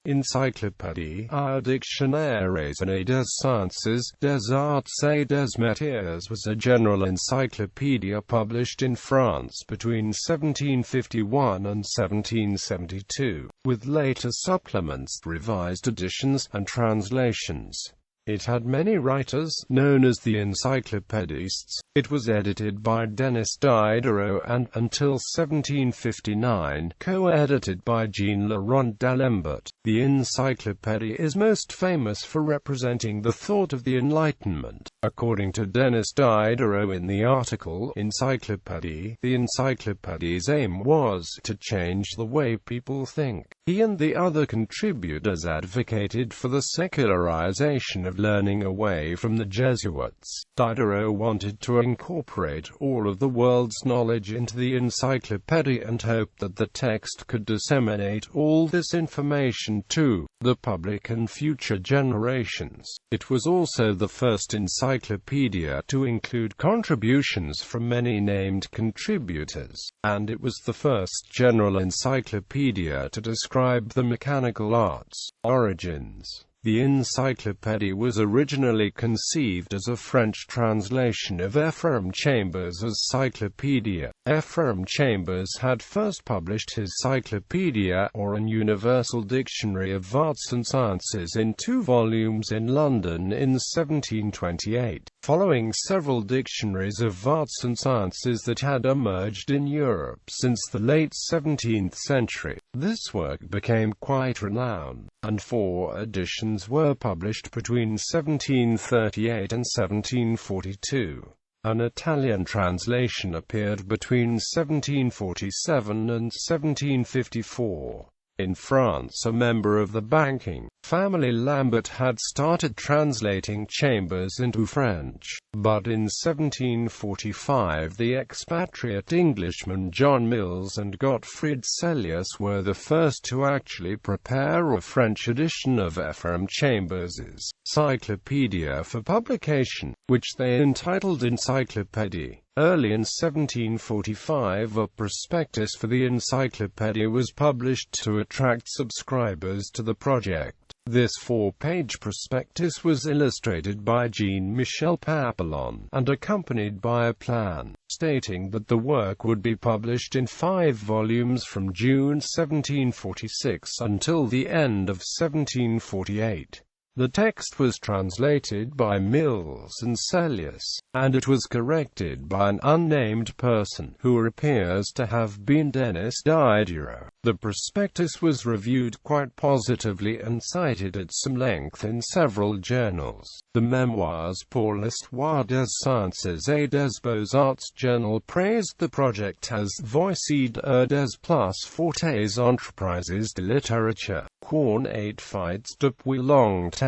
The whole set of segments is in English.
Encyclopédie, un dictionnaire raisonné des sciences, des arts et des métiers was a general encyclopedia published in France between 1751 and 1772, with later supplements, revised editions, and translations. It had many writers, known as the Encyclopédistes. It was edited by Denis Diderot and, until 1759, co-edited by Jean Le Rond d'Alembert. The Encyclopédie is most famous for representing the thought of the Enlightenment. According to Denis Diderot in the article Encyclopédie, the Encyclopédie's aim was to change the way people think. He and the other contributors advocated for the secularization of learning away from the Jesuits. Diderot wanted to incorporate all of the world's knowledge into the Encyclopédie and hoped that the text could disseminate all this information to the public and future generations. It was also the first encyclopedia to include contributions from many named contributors, and it was the first general encyclopedia to describe the mechanical arts. Origins. The Encyclopédie was originally conceived as a French translation of Ephraim Chambers' Cyclopedia. Ephraim Chambers had first published his Cyclopedia, or an universal dictionary of arts and sciences, in 2 volumes in London in 1728, following several dictionaries of arts and sciences that had emerged in Europe since the late 17th century. This work became quite renowned, and 4 editions were published between 1738 and 1742. An Italian translation appeared between 1747 and 1754. In France, a member of the banking family Lambert had started translating Chambers into French, but in 1745 the expatriate Englishmen John Mills and Gottfried Sellius were the first to actually prepare a French edition of Ephraim Chambers' Cyclopedia for publication, which they entitled Encyclopédie. Early in 1745 a prospectus for the Encyclopédie was published to attract subscribers to the project. This 4-page prospectus was illustrated by Jean-Michel Papillon, and accompanied by a plan, stating that the work would be published in 5 volumes from June 1746 until the end of 1748. The text was translated by Mills and Sellius, and it was corrected by an unnamed person, who appears to have been Denis Diderot. The prospectus was reviewed quite positively and cited at some length in several journals. The Memoires pour l'histoire des sciences et des beaux-arts journal praised the project as voicide des plus fortes entreprises de littérature, qu'on ait fait depuis longtemps.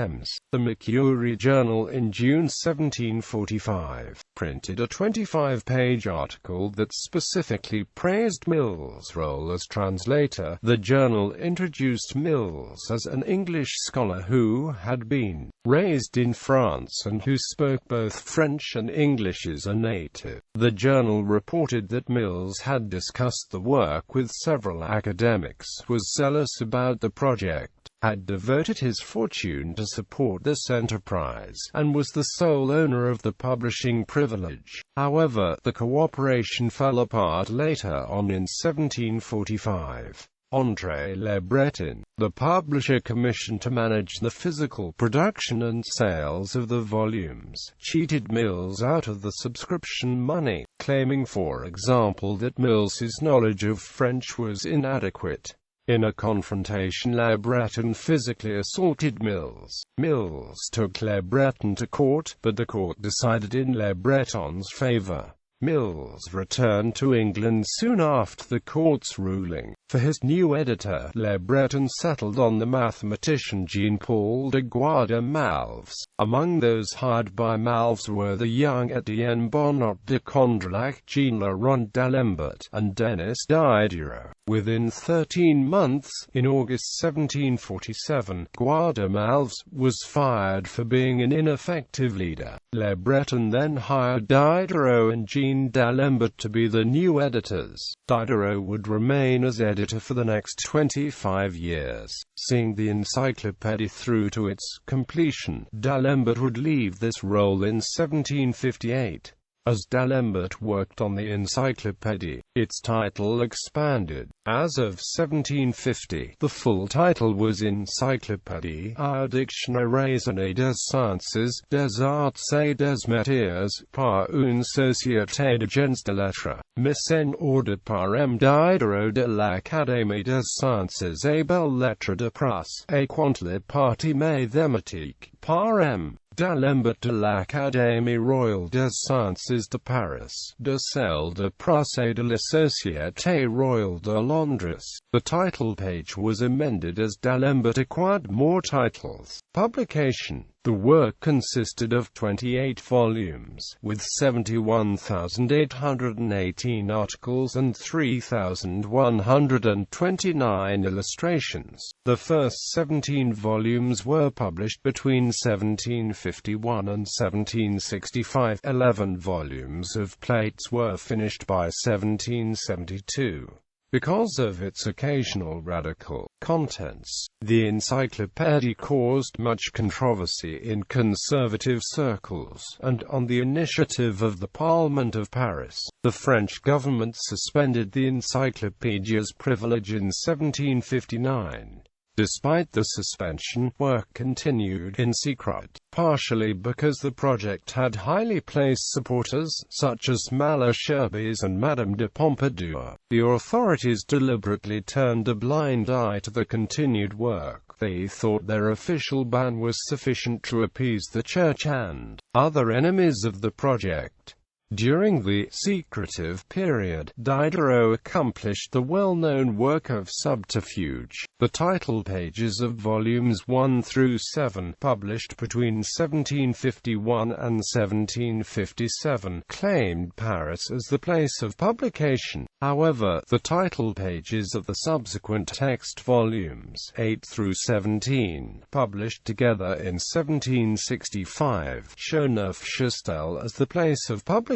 The Mercury Journal in June 1745 printed a 25-page article that specifically praised Mills' role as translator. The journal introduced Mills as an English scholar who had been raised in France and who spoke both French and English as a native. The journal reported that Mills had discussed the work with several academics, was zealous about the project, had devoted his fortune to support this enterprise, and was the sole owner of the publishing privilege. However, the cooperation fell apart later on in 1745. André Le Breton, the publisher commissioned to manage the physical production and sales of the volumes, cheated Mills out of the subscription money, claiming for example that Mills's knowledge of French was inadequate. In a confrontation, Le Breton physically assaulted Mills. Mills took Le Breton to court, but the court decided in Le Breton's favor. Mills returned to England soon after the court's ruling. For his new editor, Le Breton settled on the mathematician Jean-Paul de Guademalves. Among those hired by Malves were the young Étienne Bonnot de Condillac, Jean Le Rond d'Alembert, and Denis Diderot. Within 13 months, in August 1747, Guademalves was fired for being an ineffective leader. Le Breton then hired Diderot and Jean D'Alembert to be the new editors. Diderot would remain as editor for the next 25 years, seeing the Encyclopédie through to its completion. D'Alembert would leave this role in 1758. As D'Alembert worked on the Encyclopédie, its title expanded. As of 1750, the full title was Encyclopédie, un dictionnaire raisonné des sciences, des arts et des métiers, par une société de gens de lettres, mise ordre par M. Diderot de l'Académie des sciences et belles lettres de presse, et quant les parties mathématiques, par M. D'Alembert de l'Académie royale des sciences de Paris, de celle de presse et de la Société royale de Londres. The title page was amended as D'Alembert acquired more titles. Publication. The work consisted of 28 volumes, with 71,818 articles and 3,129 illustrations. The first 17 volumes were published between 1751 and 1765. 11 volumes of plates were finished by 1772. Because of its occasional radical contents, the Encyclopédie caused much controversy in conservative circles, and on the initiative of the Parliament of Paris, the French government suspended the Encyclopédia's privilege in 1759. Despite the suspension, work continued in secret, partially because the project had highly placed supporters, such as Malesherbes and Madame de Pompadour. The authorities deliberately turned a blind eye to the continued work. They thought their official ban was sufficient to appease the Church and other enemies of the project. During the secretive period, Diderot accomplished the well-known work of subterfuge. The title pages of volumes 1 through 7, published between 1751 and 1757, claimed Paris as the place of publication. However, the title pages of the subsequent text volumes, 8 through 17, published together in 1765, show Neufchâtel as the place of publication.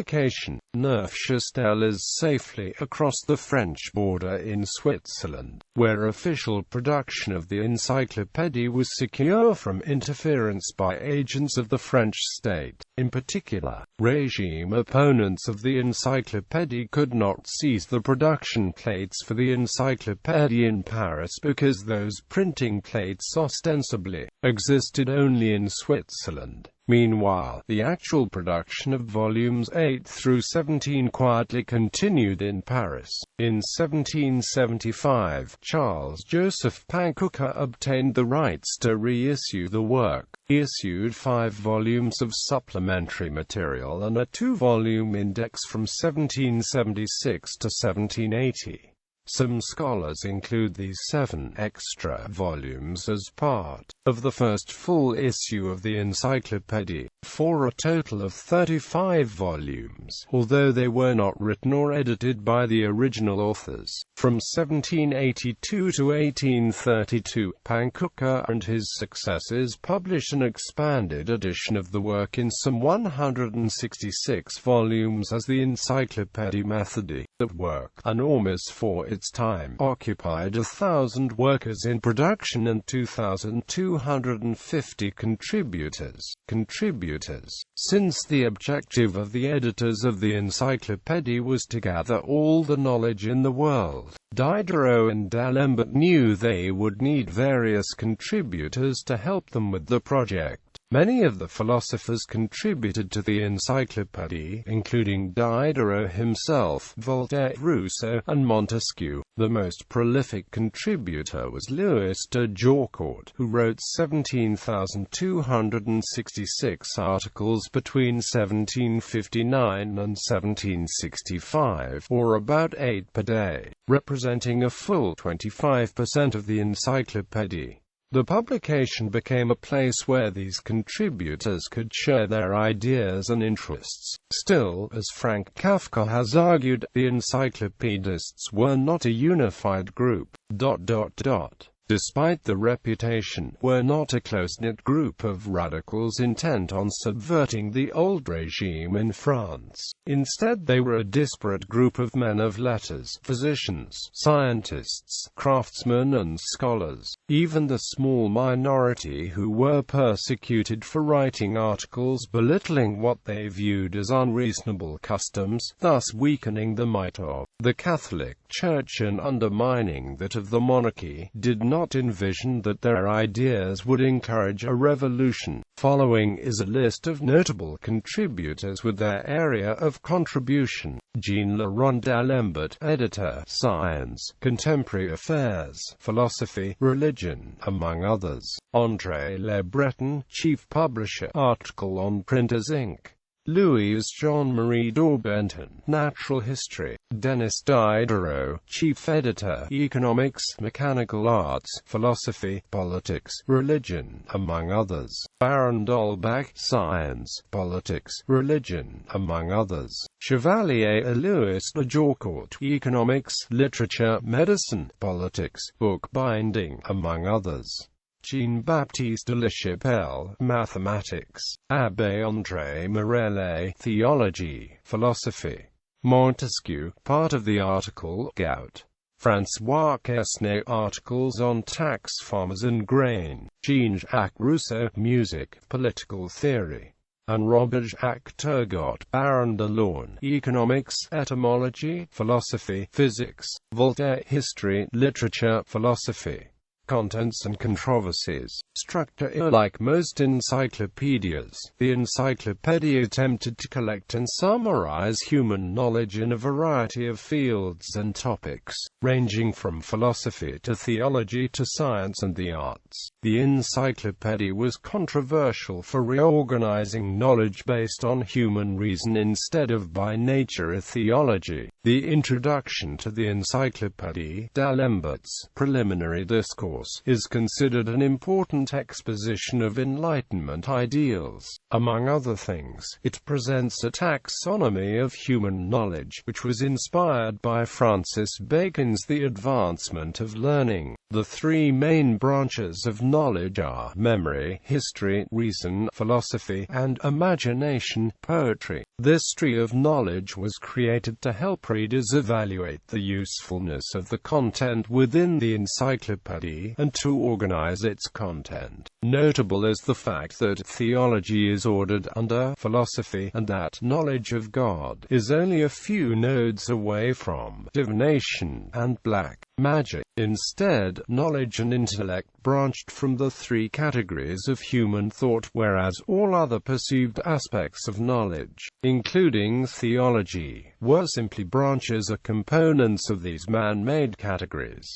Neufchâtel is safely across the French border in Switzerland, where official production of the Encyclopédie was secure from interference by agents of the French state. In particular, regime opponents of the Encyclopédie could not seize the production plates for the Encyclopédie in Paris because those printing plates ostensibly existed only in Switzerland. Meanwhile, the actual production of volumes 8 through 17 quietly continued in Paris. In 1775, Charles-Joseph Pankouka obtained the rights to reissue the work. He issued 5 volumes of supplementary material and a 2-volume index from 1776 to 1780. Some scholars include these 7 extra volumes as part of the first full issue of the Encyclopédie, for a total of 35 volumes, although they were not written or edited by the original authors. From 1782 to 1832, Pankouka and his successors published an expanded edition of the work in some 166 volumes as the Encyclopédie Méthodique. The work, enormous for its time, occupied 1,000 workers in production and 2,250 contributors. Since the objective of the editors of the Encyclopédie was to gather all the knowledge in the world, Diderot and D'Alembert knew they would need various contributors to help them with the project. Many of the philosophers contributed to the Encyclopédie, including Diderot himself, Voltaire, Rousseau, and Montesquieu. The most prolific contributor was Louis de Jaucourt, who wrote 17,266 articles between 1759 and 1765, or about 8 per day, representing a full 25% of the Encyclopédie. The publication became a place where these contributors could share their ideas and interests. Still, as Frank Kafka has argued, the Encyclopédistes were not a unified group. despite the reputation, were not a close-knit group of radicals intent on subverting the old regime in France. Instead, they were a disparate group of men of letters, physicians, scientists, craftsmen and scholars. Even the small minority who were persecuted for writing articles belittling what they viewed as unreasonable customs, thus weakening the might of the Catholic Church and undermining that of the monarchy, did not envision that their ideas would encourage a revolution. Following is a list of notable contributors with their area of contribution. Jean Le Rond d'Alembert, editor, Science, Contemporary Affairs, Philosophy, Religion, among others. André Le Breton, chief publisher, article on Printers Inc. Louis Jean-Marie Daubenton, Natural History. Denis Diderot, chief editor, Economics, Mechanical Arts, Philosophy, Politics, Religion, among others. Baron d'Holbach, Science, Politics, Religion, among others. Chevalier Louis de Jaucourt, Economics, Literature, Medicine, Politics, Bookbinding, among others. Jean-Baptiste de La Chapelle, Mathematics. Abbé André Morellet, Theology, Philosophy. Montesquieu, part of the article, Gout. François Quesnay, articles on tax, farmers and grain. Jean-Jacques Rousseau, Music, Political Theory. And Robert-Jacques Turgot, Baron de Lorne, Economics, Etymology, Philosophy, Physics. Voltaire, History, Literature, Philosophy. Contents and controversies. Structure. Like most encyclopedias, the Encyclopédie attempted to collect and summarize human knowledge in a variety of fields and topics, ranging from philosophy to theology to science and the arts. The Encyclopédie was controversial for reorganizing knowledge based on human reason instead of by nature or theology. The introduction to the Encyclopédie d'Alembert's preliminary discourse is considered an important exposition of Enlightenment ideals. Among other things, it presents a taxonomy of human knowledge, which was inspired by Francis Bacon's The Advancement of Learning. The three main branches of knowledge are memory, history, reason, philosophy, and imagination, poetry. This tree of knowledge was created to help readers evaluate the usefulness of the content within the encyclopedia, and to organize its content. Notable is the fact that theology is ordered under philosophy, and that knowledge of God is only a few nodes away from divination and black magic. Instead, knowledge and intellect branched from the three categories of human thought, whereas all other perceived aspects of knowledge, including theology, were simply branches or components of these man-made categories.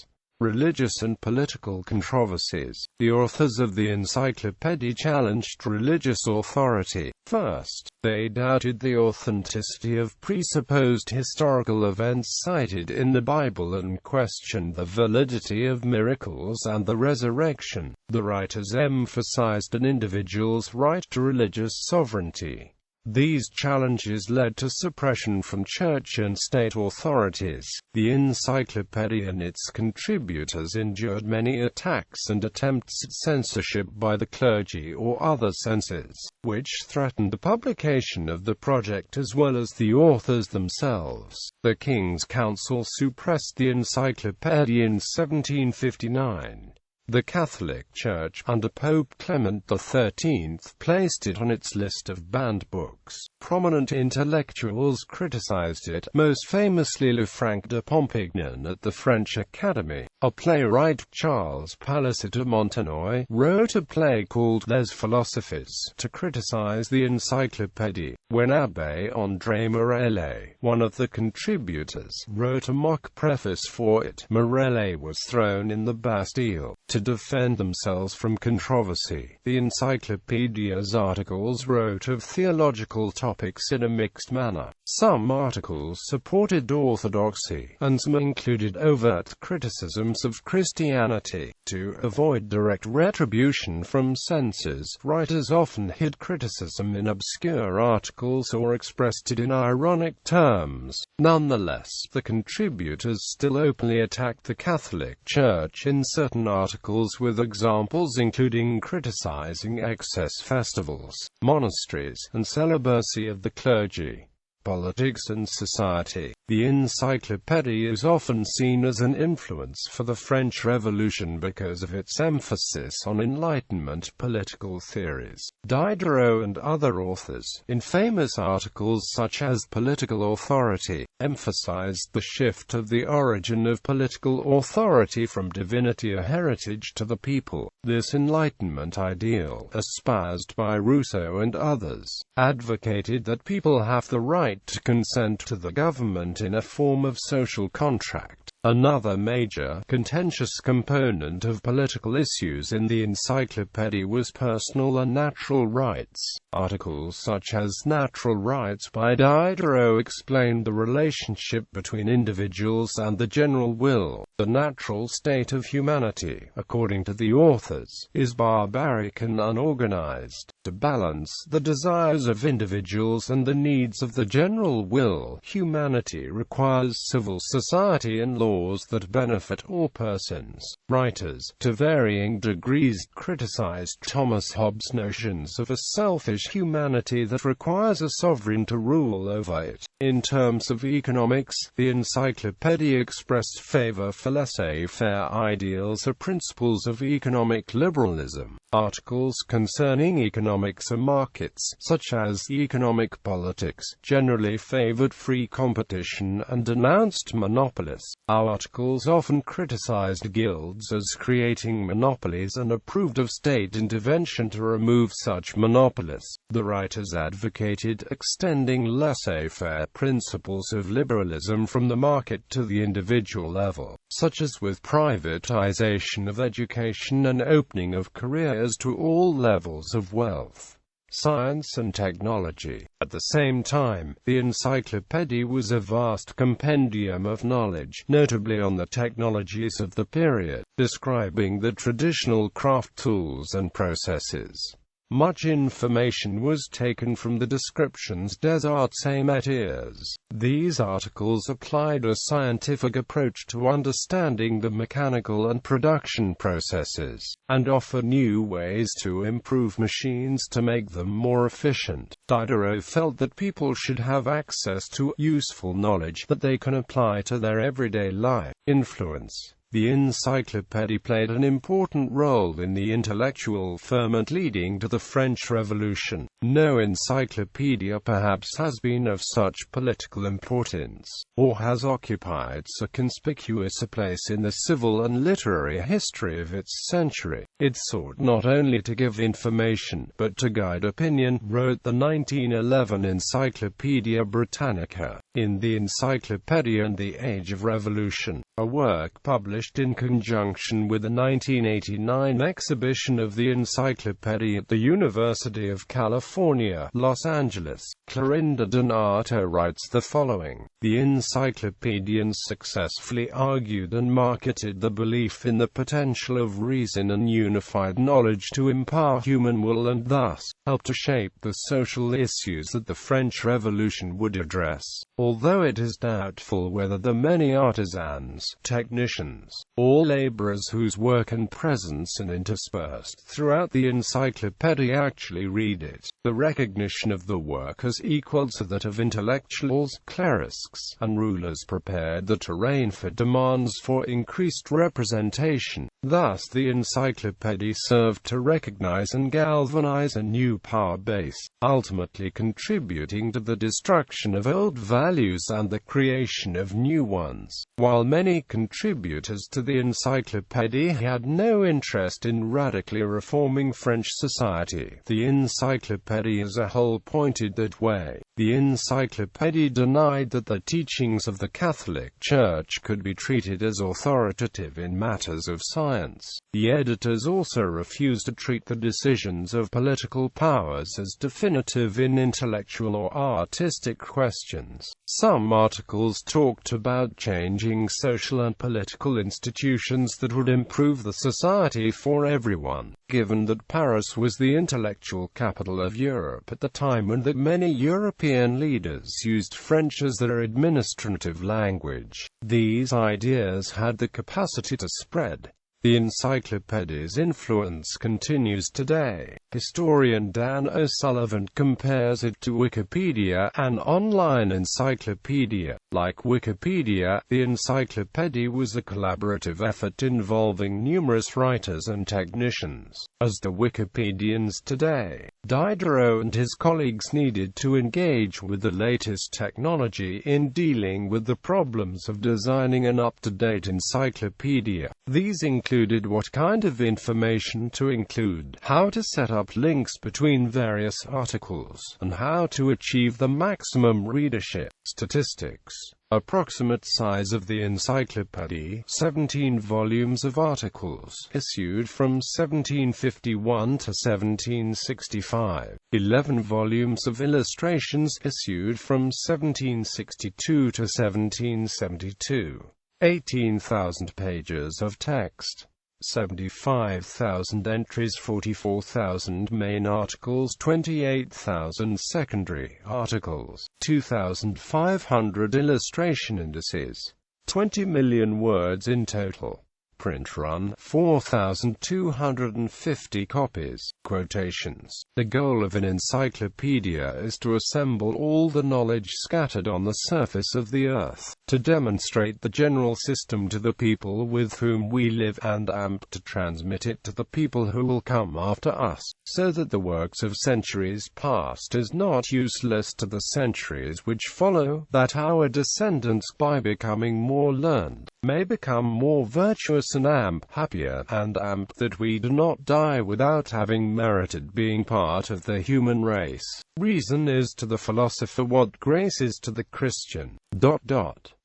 Religious and political controversies. The authors of the Encyclopédie challenged religious authority. First, they doubted the authenticity of presupposed historical events cited in the Bible and questioned the validity of miracles and the resurrection. The writers emphasized an individual's right to religious sovereignty. These challenges led to suppression from church and state authorities. The Encyclopedia and its contributors endured many attacks and attempts at censorship by the clergy or other censors, which threatened the publication of the project as well as the authors themselves. The King's Council suppressed the Encyclopedia in 1759. The Catholic Church, under Pope Clement XIII, placed it on its list of banned books. Prominent intellectuals criticized it, most famously Lefranc de Pompignan at the French Academy. A playwright, Charles Palissy de Montenoy, wrote a play called Les Philosophes to criticize the Encyclopédie. When Abbé André Morellet, one of the contributors, wrote a mock preface for it, Morellet was thrown in the Bastille. To defend themselves from controversy, the Encyclopedia's articles wrote of theological topics in a mixed manner. Some articles supported orthodoxy, and some included overt criticism terms of Christianity. To avoid direct retribution from censors, writers often hid criticism in obscure articles or expressed it in ironic terms. Nonetheless, the contributors still openly attacked the Catholic Church in certain articles, with examples including criticizing excess festivals, monasteries, and celibacy of the clergy. Politics and society. The Encyclopédie is often seen as an influence for the French Revolution because of its emphasis on Enlightenment political theories. Diderot and other authors, in famous articles such as Political Authority, emphasized the shift of the origin of political authority from divinity or heritage to the people. This Enlightenment ideal, espoused by Rousseau and others, advocated that people have the right to consent to the government in a form of social contract. Another major, contentious component of political issues in the Encyclopédie was personal and natural rights. Articles such as Natural Rights by Diderot explained the relationship between individuals and the general will. The natural state of humanity, according to the authors, is barbaric and unorganized. To balance the desires of individuals and the needs of the general will, humanity requires civil society and laws that benefit all persons. Writers, to varying degrees, criticized Thomas Hobbes' notions of a selfish humanity that requires a sovereign to rule over it. In terms of economics, the Encyclopédie expressed favor for laissez-faire ideals or principles of economic liberalism. Articles concerning economics or markets, such as economic politics, generally favored free competition and denounced monopolies. Articles often criticized guilds as creating monopolies and approved of state intervention to remove such monopolies. The writers advocated extending laissez-faire principles of liberalism from the market to the individual level, such as with privatization of education and opening of careers to all levels of wealth, science and technology. At the same time, the Encyclopédie was a vast compendium of knowledge, notably on the technologies of the period, describing the traditional craft tools and processes. Much information was taken from the descriptions des arts et métiers. These articles applied a scientific approach to understanding the mechanical and production processes, and offer new ways to improve machines to make them more efficient. Diderot felt that people should have access to useful knowledge that they can apply to their everyday life. Influence. The Encyclopédie played an important role in the intellectual ferment leading to the French Revolution. No encyclopedia perhaps has been of such political importance, or has occupied so conspicuous a place in the civil and literary history of its century. It sought not only to give information, but to guide opinion, wrote the 1911 Encyclopædia Britannica. In the Encyclopedia and the Age of Revolution, a work published in conjunction with the 1989 exhibition of the Encyclopédie at the University of California, Los Angeles, Clorinda Donato writes the following: The encyclopedians successfully argued and marketed the belief in the potential of reason and unified knowledge to empower human will and thus help to shape the social issues that the French Revolution would address. Although it is doubtful whether the many artisans, technicians, or laborers whose work and presence are interspersed throughout the Encyclopédie actually read it, the recognition of the work as equal to that of intellectuals, clerics, and rulers prepared the terrain for demands for increased representation. Thus the Encyclopédie served to recognize and galvanize a new power base, ultimately contributing to the destruction of old values and the creation of new ones. While many contributors to the Encyclopédie had no interest in radically reforming French society, the Encyclopédie as a whole pointed that way. The Encyclopédie denied that the teachings of the Catholic Church could be treated as authoritative in matters of science. The editors also refused to treat the decisions of political powers as definitive in intellectual or artistic questions. Some articles talked about changing social and political institutions that would improve the society for everyone. Given that Paris was the intellectual capital of Europe at the time and that many European leaders used French as their administrative language, these ideas had the capacity to spread. The Encyclopédie's influence continues today. Historian Dan O'Sullivan compares it to Wikipedia, an online encyclopedia. Like Wikipedia, the Encyclopédie was a collaborative effort involving numerous writers and technicians. As the Wikipedians today, Diderot and his colleagues needed to engage with the latest technology in dealing with the problems of designing an up-to-date encyclopedia. These included what kind of information to include, how to set up links between various articles, and how to achieve the maximum readership. Statistics. Approximate size of the Encyclopédie: 17 volumes of articles, issued from 1751 to 1765. 11 volumes of illustrations, issued from 1762 to 1772. 18,000 pages of text. 75,000 entries, 44,000 main articles, 28,000 secondary articles, 2,500 illustration indices, 20 million words in total. Print run, 4,250 copies. Quotations. The goal of an encyclopedia is to assemble all the knowledge scattered on the surface of the earth, to demonstrate the general system to the people with whom we live, and to transmit it to the people who will come after us, so that the works of centuries past is not useless to the centuries which follow, that our descendants, by becoming more learned, may become more virtuous and happier, and that we do not die without having merited being part of the human race. Reason is to the philosopher what grace is to the Christian.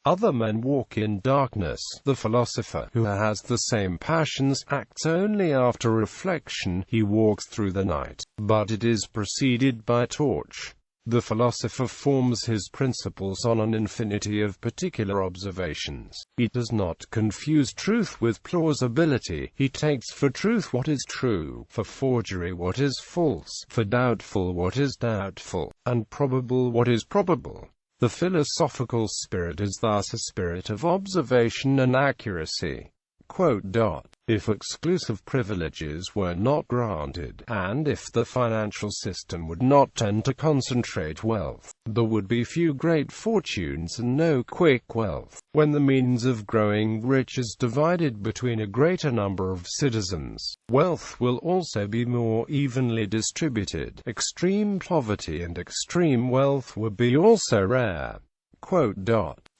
Other men walk in darkness. The philosopher, who has the same passions, acts only after reflection. He walks through the night, but it is preceded by torch. The philosopher forms his principles on an infinity of particular observations. He does not confuse truth with plausibility. He takes for truth what is true, for forgery what is false, for doubtful what is doubtful, and probable what is probable. The philosophical spirit is thus a spirit of observation and accuracy. If exclusive privileges were not granted, and if the financial system would not tend to concentrate wealth, there would be few great fortunes and no quick wealth. When the means of growing rich is divided between a greater number of citizens, wealth will also be more evenly distributed. Extreme poverty and extreme wealth would be also rare.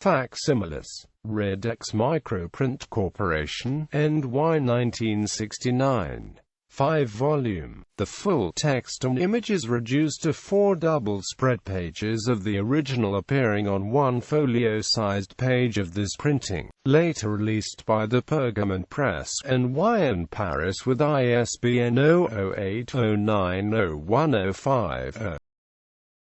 Facsimiles. Redex Microprint Corporation, NY 1969. 5-volume. The full text and images reduced to 4 double-spread pages of the original appearing on one folio-sized page of this printing, later released by the Pergamon Press, NY in Paris with ISBN 0080901050.